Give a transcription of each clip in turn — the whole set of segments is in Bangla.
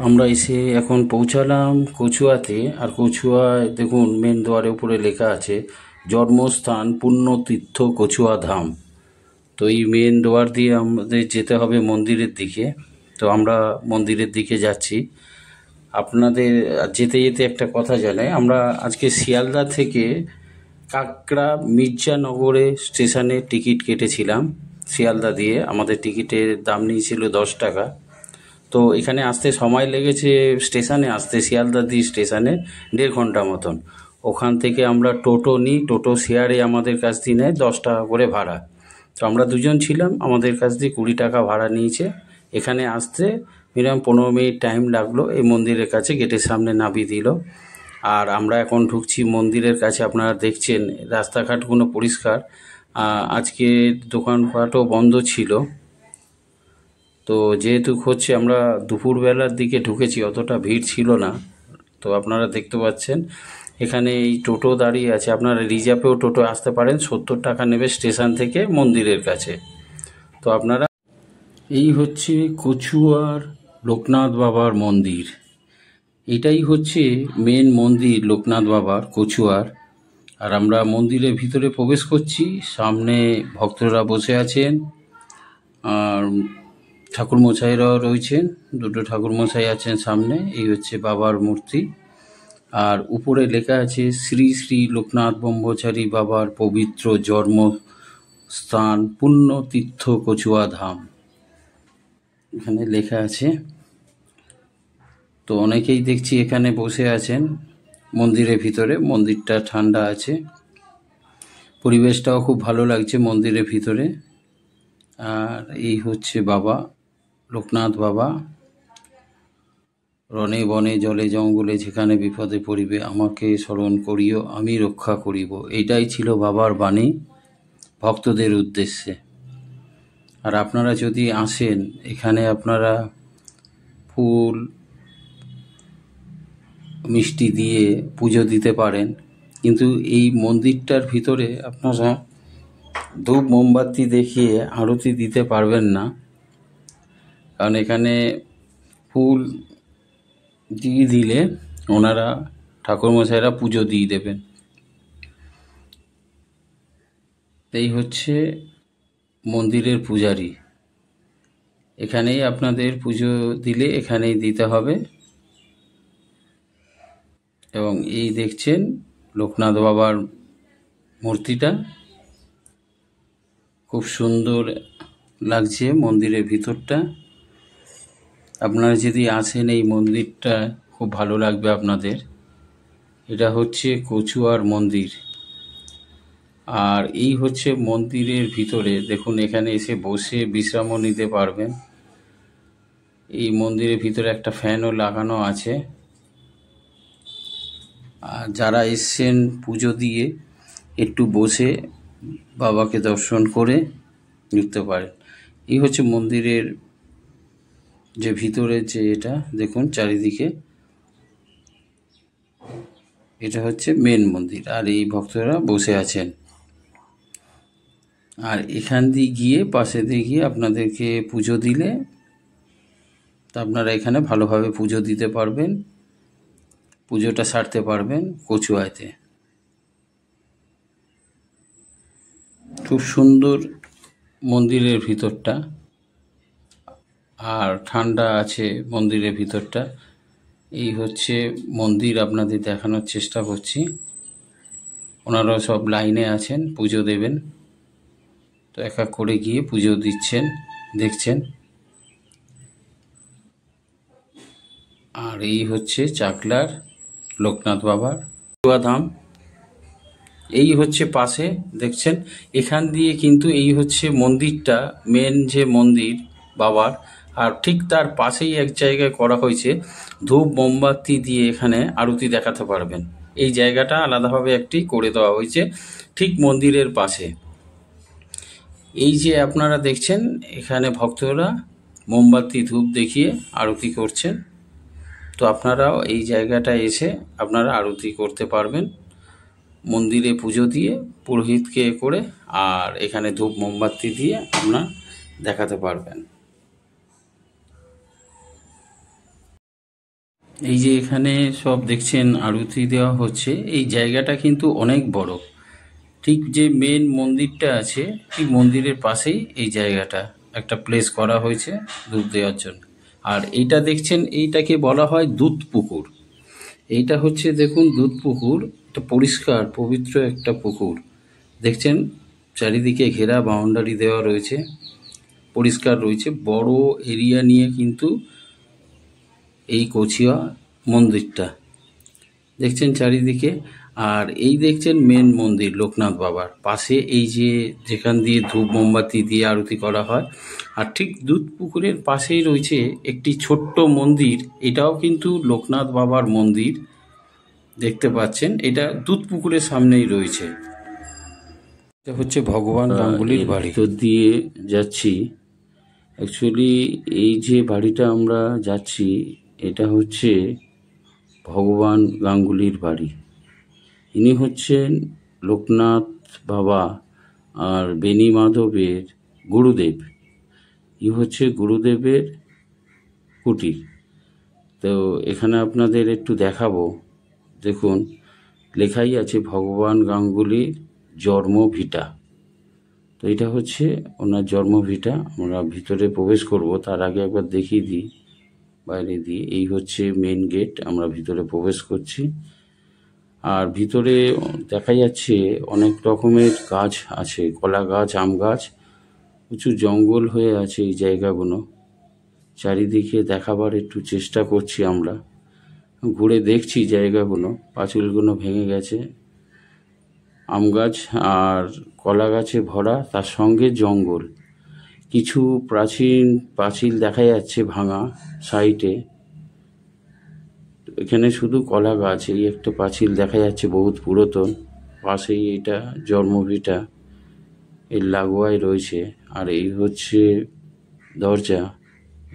আমরা এসে এখন পৌঁছালাম কচুয়াতে। আর কচুয়ায় দেখুন মেন দ্বারের উপরে লেখা আছে জন্মস্থান পুণ্যতীর্থ কচুয়া ধাম। তো এই মেন দ্বার দিয়ে আমাদের যেতে হবে মন্দিরের দিকে। তো আমরা মন্দিরের দিকে যাচ্ছি। আপনাদের যেতে যেতে একটা কথা জানাই, আমরা আজকে শিয়ালদা থেকে কাকড়া মির্জানগরে স্টেশনে টিকিট কেটেছিলাম। শিয়ালদা দিয়ে আমাদের টিকিটের দাম নিয়েছিল 10 টাকা। তো এখানে আসতে সময় লেগেছে, স্টেশনে আসতে শিয়ালদাদি স্টেশনে 1.5 ঘন্টা মতন। ওখান থেকে আমরা টোটো নিই, টোটো শেয়ারে আমাদের কাছ দিয়ে নেয় 10 টাকা করে ভাড়া। তো আমরা দুজন ছিলাম, আমাদের কাছ দিয়ে 20 টাকা ভাড়া নিয়েছে। এখানে আসতে মিনিমাম 15 মিনিট টাইম লাগলো। এই মন্দিরের কাছে গেটের সামনে নামিয়ে দিল। আর আমরা এখন ঢুকছি মন্দিরের কাছে। আপনারা দেখছেন রাস্তাঘাটগুলো পরিষ্কার। আজকে দোকানপাটও বন্ধ ছিল। তো যেহেতু হচ্ছে আমরা দুপুরবেলার দিকে ঢুকেছি, অতটা ভিড় ছিল না। তো আপনারা দেখতে পাচ্ছেন এখানে এই টোটো দাঁড়িয়ে আছে। আপনারা রিজার্ভেও টোটো আসতে পারেন, 70 টাকা নেবে স্টেশন থেকে মন্দিরের কাছে। তো আপনারা, এই হচ্ছে কচুয়ার লোকনাথ বাবার মন্দির। এটাই হচ্ছে মেন মন্দির লোকনাথ বাবার কচুয়ার। আর আমরা মন্দিরের ভিতরে প্রবেশ করছি। সামনে ভক্তরা বসে আছেন আর ঠাকুরমশাইরাও রয়েছেন। দুটো ঠাকুরমশাই আছেন সামনে। এই হচ্ছে বাবার মূর্তি। আর উপরে লেখা আছে শ্রী শ্রী লোকনাথ ব্রহ্মচারী বাবার পবিত্র জন্মস্থান পুণ্যতীর্থ কচুয়া ধাম, এখানে লেখা আছে। তো অনেকেই দেখছি এখানে বসে আছেন মন্দিরের ভিতরে। মন্দিরটা ঠান্ডা আছে, পরিবেশটাও খুব ভালো লাগছে মন্দিরের ভিতরে। আর এই হচ্ছে বাবা লোকনাথ বাবা। রণে বনে জলে জঙ্গলে যেখানে বিপদে পড়িবে আমাকে স্মরণ করিও, আমি রক্ষা করিব। এইটাই ছিল বাবার বাণী ভক্তদের উদ্দেশ্যে। আর আপনারা যদি আসেন এখানে, আপনারা ফুল মিষ্টি দিয়ে পুজো দিতে পারেন। কিন্তু এই মন্দিরটার ভিতরে আপনারা ধূপ মোমবাতি দেখিয়ে আরতি দিতে পারবেন না, কারণ এখানে ফুল দিয়ে দিলে ওনারা ঠাকুরমশাইরা পুজো দিয়ে দেবেন। এই হচ্ছে মন্দিরের পূজারি। এখানেই আপনাদের পুজো দিলে এখানেই দিতে হবে। এবং এই দেখছেন লোকনাথ বাবার মূর্তিটা, খুব সুন্দর লাগছে মন্দিরের ভিতরটা। আপনারা যদি আসেন এই মন্দিরটা খুব ভালো লাগবে আপনাদের। এটা হচ্ছে কচুয়ার মন্দির। আর এই হচ্ছে মন্দিরের ভিতরে দেখুন, এখানে এসে বসে বিশ্রামও নিতে পারবেন। এই মন্দিরের ভিতরে একটা ফ্যানও লাগানো আছে। আর যারা এসছেন পুজো দিয়ে একটু বসে বাবাকে দর্শন করে নিতে পারেন। এই হচ্ছে মন্দিরের যে ভিতরে যে এটা দেখুন চারিদিকে, এটা হচ্ছে মেন মন্দির। আর এই ভক্তরা বসে আছেন। আর এখান দিয়ে গিয়ে পাশে দিয়ে গিয়ে আপনাদেরকে পুজো দিলে তা আপনারা এখানে ভালোভাবে পুজো দিতে পারবেন, পুজোটা সারতে পারবেন কচুয়াতে। খুব সুন্দর মন্দিরের ভিতরটা, আর ঠান্ডা আছে মন্দিরের ভিতরটা। এই হচ্ছে মন্দির, আপনাদের দেখানোর চেষ্টা করছি। ওনারা সব লাইনে আছেন, পুজো দেবেন। তো এক এক করে গিয়ে পুজো দিচ্ছেন, দেখছেন। আর এই হচ্ছে চাকলার লোকনাথ বাবার কচুয়া ধাম। এই হচ্ছে পাশে দেখছেন, এখান দিয়ে কিন্তু এই হচ্ছে মন্দিরটা, মেন যে মন্দির বাবার। আর ঠিক তার পাশেই এক জায়গায় করা হয়েছে ধূপ মোমবাতি দিয়ে এখানে আরতি দেখাতে পারবেন। এই জায়গাটা আলাদাভাবে একটি করে দেওয়া হয়েছে ঠিক মন্দিরের পাশে। এই যে আপনারা দেখছেন এখানে ভক্তরা মোমবাতি ধূপ দেখিয়ে আরতি করছেন। তো আপনারাও এই জায়গাটায় এসে আপনারা আরতি করতে পারবেন, মন্দিরে পুজো দিয়ে পুরোহিতকে করে, আর এখানে ধূপ মোমবাতি দিয়ে আপনারা দেখাতে পারবেন। এই যে এখানে সব দেখছেন আরতি দেওয়া হচ্ছে, এই জায়গাটা কিন্তু অনেক বড়। ঠিক যে মেন মন্দিরটা আছে, ঠিক মন্দিরের পাশেই এই জায়গাটা একটা প্লেস করা হয়েছে ধূপ দেওয়ার জন্য। আর এইটা দেখছেন, এইটাকে বলা হয় দুধ পুকুর। এইটা হচ্ছে দেখুন দুধ পুকুর, এটা পরিষ্কার পবিত্র একটা পুকুর। দেখছেন চারিদিকে ঘেরা বাউন্ডারি দেওয়া রয়েছে, পরিষ্কার রয়েছে, বড় এরিয়া নিয়ে কিন্তু এই কচুয়া মন্দিরটা দেখছেন চারিদিকে। আর এই দেখছেন মেন মন্দির লোকনাথ বাবার পাশে, এই যে যেখান দিয়ে ধূপ মোমবাতি দিয়ে আরতি করা হয়। আর ঠিক দুধ পুকুরের পাশেই রয়েছে একটি ছোট্ট মন্দির, এটাও কিন্তু লোকনাথ বাবার মন্দির। দেখতে পাচ্ছেন এটা দুধ পুকুরের সামনেই রয়েছে। এটা হচ্ছে ভগবান গাঙ্গুলির বাড়ি। ভিতর দিয়ে যাচ্ছি। অ্যাকচুয়ালি এই যে বাড়িটা আমরা যাচ্ছি, এটা হচ্ছে ভগবান গাঙ্গুলির বাড়ি। ইনি হচ্ছেন লোকনাথ বাবা আর বেনি মাধবের গুরুদেব। ই হচ্ছে গুরুদেবের কুটির। তো এখানে আপনাদের একটু দেখাবো। দেখুন লেখাই আছে ভগবান গাঙ্গুলির জন্মভিটা। তো এটা হচ্ছে ওনার জন্মভিটা। আমরা ভিতরে প্রবেশ করব, তার আগে একবার দেখিয়ে দিই বাইরে দিয়ে। এই হচ্ছে মেন গেট, আমরা ভিতরে প্রবেশ করছি। আর ভিতরে দেখা যাচ্ছে অনেক রকমের গাছ আছে, কলা গাছ, আম গাছ, প্রচুর জঙ্গল হয়ে আছে এই জায়গাগুলো। চারিদিকে দেখাবার একটু চেষ্টা করছি আমরা, ঘুরে দেখছি জায়গাগুলো। পাঁচিলগুলো ভেঙে গেছে, আম গাছ আর কলা গাছে ভরা, তার সঙ্গে জঙ্গল। কিছু প্রাচীন পাঁচিল দেখা যাচ্ছে ভাঙা সাইডে। এখানে শুধু কলা গাছ, এই একটা পাঁচিল দেখা যাচ্ছে বহুত পুরাতন। পাশেই এটা জন্মভিটা এর লাগোয়ায় রয়েছে। আর এই হচ্ছে দরজা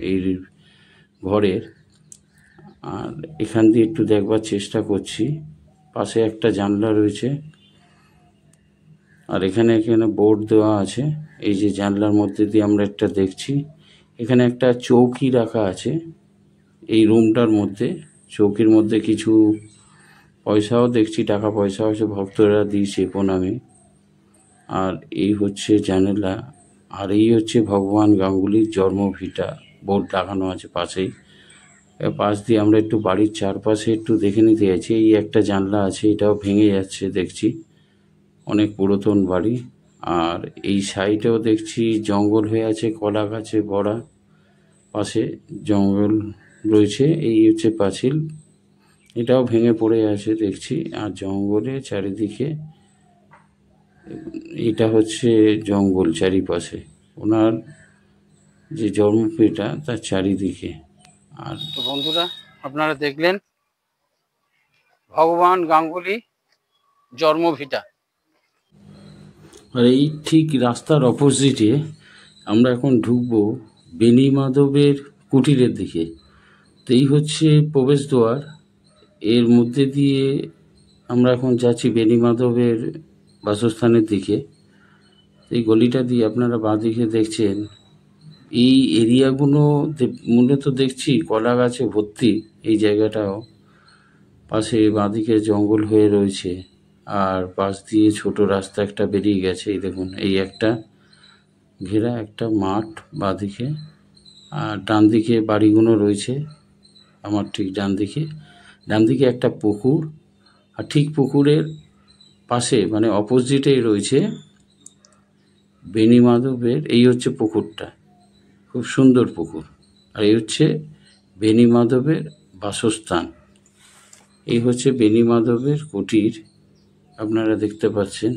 এই ঘরের। আর এখান দিয়ে একটু দেখবার চেষ্টা করছি, পাশে একটা জানলা রয়েছে। আর এখানে বোর্ড দেওয়া আছে, এই যে জানলার মধ্যে দিয়ে আমরা একটা দেখছি। এখানে একটা চৌকি রাখা আছে এই রুমটার মধ্যে। চৌকির মধ্যে কিছু পয়সাও দেখছি, টাকা পয়সাও আছে, ভক্তরা দিয়েছে প্রণামে। আর এই হচ্ছে জানালা। আর এই হচ্ছে ভগবান গাঙ্গুলির জন্মভিটা, বোর্ড লাগানো আছে পাশেই। পাশ দিয়ে আমরা একটু বাড়ির চারপাশে একটু দেখে নিতে যাচ্ছি। এই একটা জানলা আছে, এটাও ভেঙে যাচ্ছে দেখছি, অনেক পুরাতন বাড়ি। আর এই সাইডেও দেখছি জঙ্গল হয়ে আছে, কলা গাছে ভরা, পাশে জঙ্গল রয়েছে। এই হচ্ছে পাঁচিল, এটাও ভেঙে পড়ে আছে দেখছি। আর জঙ্গলে চারিদিকে, এটা হচ্ছে জঙ্গল চারিপাশে ওনার যে জন্মভিটা তার চারিদিকে। আর তো বন্ধুরা, আপনারা দেখলেন ভগবান গাঙ্গুলি জন্মভিটা। আর এই ঠিক রাস্তার অপোজিটে আমরা এখন ঢুকবো বেনি মাধবের কুটিরের দিকে। তো এই হচ্ছে প্রবেশদ্বার, এর মধ্যে দিয়ে আমরা এখন যাচ্ছি বেনি মাধবের বাসস্থানের দিকে। এই গলিটা দিয়ে আপনারা বাঁ দিকে দেখছেন, এই এরিয়াগুলো মূলত দেখছি কলা গাছে ভর্তি। এই জায়গাটাও পাশে বাঁদিকে জঙ্গল হয়ে রয়েছে। আর পাশ দিয়ে ছোট রাস্তা একটা বেরিয়ে গেছে। এই দেখুন, এই একটা ঘেরা একটা মাঠ বাঁদিকে। আর ডান দিকে বাড়িগুলো রয়েছে, আমার ঠিক ডান দিকে একটা পুকুর। আর ঠিক পুকুরের পাশে মানে অপোজিটেই রয়েছে বেনি মাধবের, এই হচ্ছে পুকুরটা, খুব সুন্দর পুকুর। আর এই হচ্ছে বেনি মাধবের বাসস্থান। এই হচ্ছে বেনি মাধবের কুটির, আপনারা দেখতে পাচ্ছেন।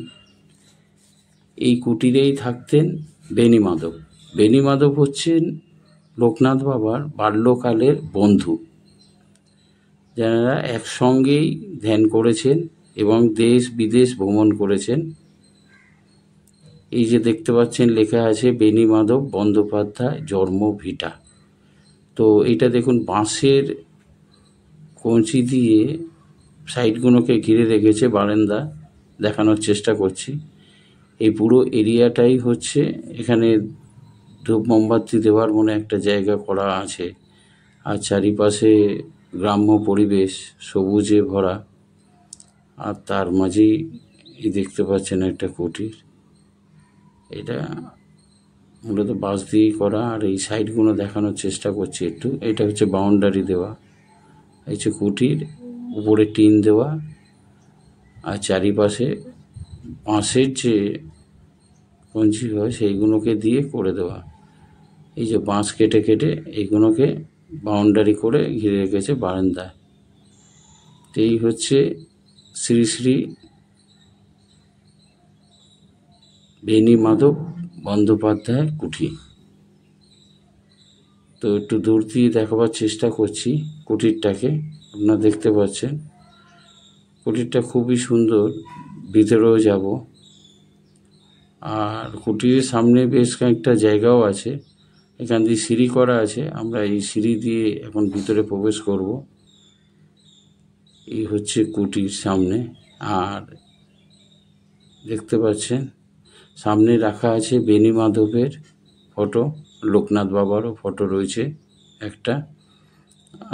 এই কুটিরেই থাকতেন বেনি মাধব। বেনি মাধব হচ্ছেন লোকনাথ বাবার বাল্যকালের বন্ধু, যারা একসঙ্গেই ধ্যান করেছেন এবং দেশ বিদেশ ভ্রমণ করেছেন। এই যে দেখতে পাচ্ছেন লেখা আছে বেনি মাধব বন্দ্যোপাধ্যায় জন্মভিটা। তো এটা দেখুন বাঁশের কঞ্চি দিয়ে সাইডগুলোকে ঘিরে রেখেছে, বারান্দা দেখানোর চেষ্টা করছি। এই পুরো এরিয়াটাই হচ্ছে, এখানে ধূপ মোমবাতি দেওয়ার মনে একটা জায়গা করা আছে। আর চারিপাশে গ্রাম্য পরিবেশ সবুজে ভরা, আর তার মাঝেই এই দেখতে পাচ্ছেন একটা কুটির। এটা মূলত বাঁশ দিয়েই করা, আর এই সাইডগুলো দেখানোর চেষ্টা করছি একটু। এটা হচ্ছে বাউন্ডারি দেওয়া, এই হচ্ছে কুটির, উপরে টিন দেওয়া, আর চারিপাশে বাঁশের যে কঞ্চি হয় সেইগুলোকে দিয়ে করে দেওয়া। এই যে বাঁশ কেটে কেটে এইগুলোকে বাউন্ডারি করে ঘিরে রেখেছে বারান্দায়। এই হচ্ছে শ্রী শ্রী বেণী মাধব বন্দ্যোপাধ্যায় কুঠির। তো একটু দূর দিয়ে দেখাবার চেষ্টা করছি কুটিরটাকে। আপনারা দেখতে পাচ্ছেন কুটিরটা খুবই সুন্দর, ভিতরেও যাব। আর কুটিরের সামনে বেশ কয়েকটা জায়গাও আছে, এখান দিয়ে সিঁড়ি করা আছে। আমরা এই সিঁড়ি দিয়ে এখন ভিতরে প্রবেশ করব। এই হচ্ছে কুটির সামনে। আর দেখতে পাচ্ছেন সামনে রাখা আছে বেণী মাধবের ফটো, লোকনাথ বাবারও ফটো রয়েছে একটা।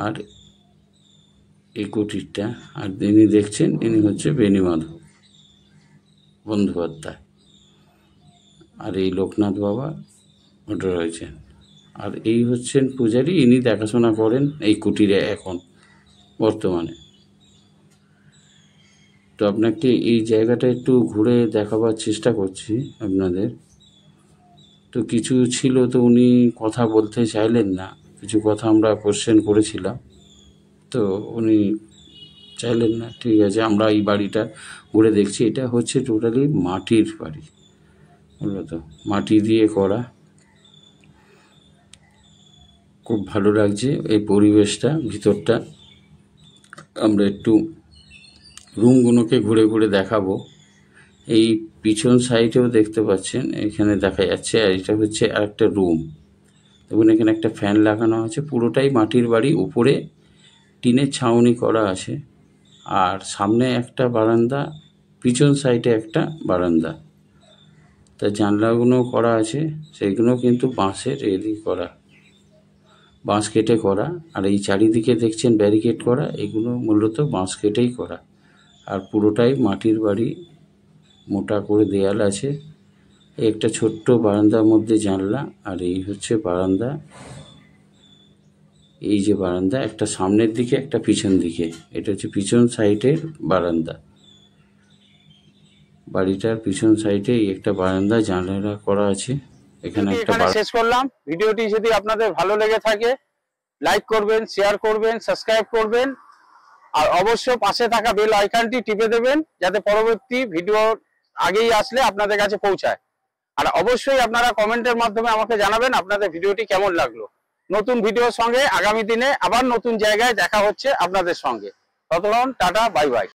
আর এই কুটিরটা, আর যিনি দেখছেন ইনি হচ্ছে বেণী মাধব বন্দ্যোপাধ্যায়, আর এই লোকনাথ বাবা ফটো রয়েছেন। আর এই হচ্ছেন পূজারী, ইনি দেখাশোনা করেন এই কুটিরে এখন বর্তমানে। তো আপনাকে এই জায়গাটা একটু ঘুরে দেখাবার চেষ্টা করছি আপনাদের। তো কিছু ছিল, তো উনি কথা বলতে চাইলেন না, কিছু কথা আমরা কোশ্চেন করেছিলাম, তো উনি চাইলেন না। ঠিক আছে, আমরা এই বাড়িটা ঘুরে দেখছি। এটা হচ্ছে টোটালি মাটির বাড়ি, মূলত মাটি দিয়ে করা। খুব ভালো লাগছে এই পরিবেশটা, ভিতরটা। আমরা একটু রুমগুলোকে ঘুরে ঘুরে দেখাবো। এই পিছন সাইডেও দেখতে পাচ্ছেন, এখানে দেখা যাচ্ছে। আর এটা হচ্ছে আরেকটা রুম। দেখুন এখানে একটা ফ্যান লাগানো আছে। পুরোটাই মাটির বাড়ি, উপরে টিনের ছাউনি করা আছে। আর সামনে একটা বারান্দা, পিছন সাইডে একটা বারান্দা। তা জানলাগুলো করা আছে, সেইগুলো কিন্তু বাঁশের এদিকে করা, বাঁশ কেটে করা। আর এই চারিদিকে দেখছেন ব্যারিকেড করা, এগুলো মূলত বাঁশ কেটেই করা। আর পুরোটাই মাটির বাড়ি, মোটা করে দেয়াল আছে। একটা ছোট্ট বারান্দার মধ্যে জানলা। আর এই হচ্ছে বারান্দা। এই যে বারান্দা, একটা সামনের দিকে একটা পিছন দিকে, এটা হচ্ছে পিছন সাইডের বারান্দা। বাড়িটার পিছন সাইডে একটা বারান্দা, জানালা করা আছে। এখানে শেষ করলাম। ভিডিওটি যদি আপনাদের ভালো লেগে থাকে লাইক করবেন, শেয়ার করবেন, সাবস্ক্রাইব করবেন, আর অবশ্যই পাশে থাকা বেল আইকনটি টিপে দেবেন যাতে পরবর্তী ভিডিও আগেই আসলে আপনাদের কাছে পৌঁছায়। আর অবশ্যই আপনারা কমেন্টের মাধ্যমে আমাকে জানাবেন আপনাদের ভিডিওটি কেমন লাগলো। নতুন ভিডিওর সঙ্গে আগামী দিনে আবার নতুন জায়গায় দেখা হচ্ছে আপনাদের সঙ্গে। ততক্ষণ টাটা, বাই বাই।